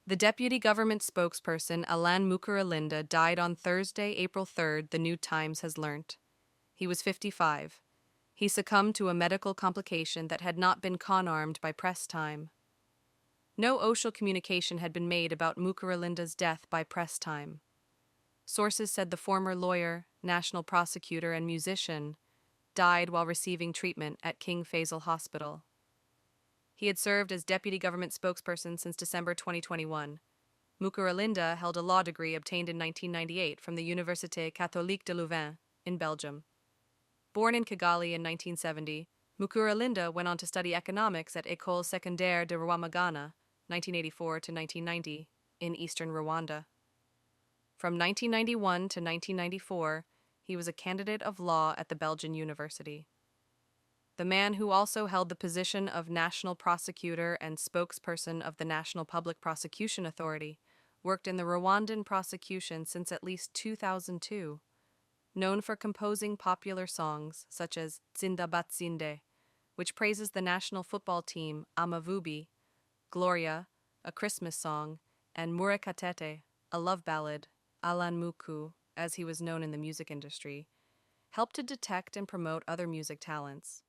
The deputy government spokesperson Alain Muku died on Thursday, April 3rd, the New Times has learnt. He was 55. He succumbed to a medical complication that had not been con-armed by press time. No official communication had been made about Muku death by press time. Sources said the former lawyer, national prosecutor, and musician died while receiving treatment at King Faisal Hospital. He had served as deputy government spokesperson since December 2021. Muku held a law degree obtained in 1998 from the Université Catholique de Louvain in Belgium. Born in Kigali in 1970, Muku went on to study economics at École Secondaire de Rwamagana, 1984 to 1990, in eastern Rwanda. From 1991 to 1994, he was a candidate of law at the Belgian University. The man, who also held the position of national prosecutor and spokesperson of the National Public Prosecution Authority, worked in the Rwandan prosecution since at least 2002. Known for composing popular songs such as Tsinda Batsinde, which praises the national football team Amavubi, Gloria, a Christmas song, and Murekatete, a love ballad, Alain Muku, as he was known in the music industry, helped to detect and promote other music talents.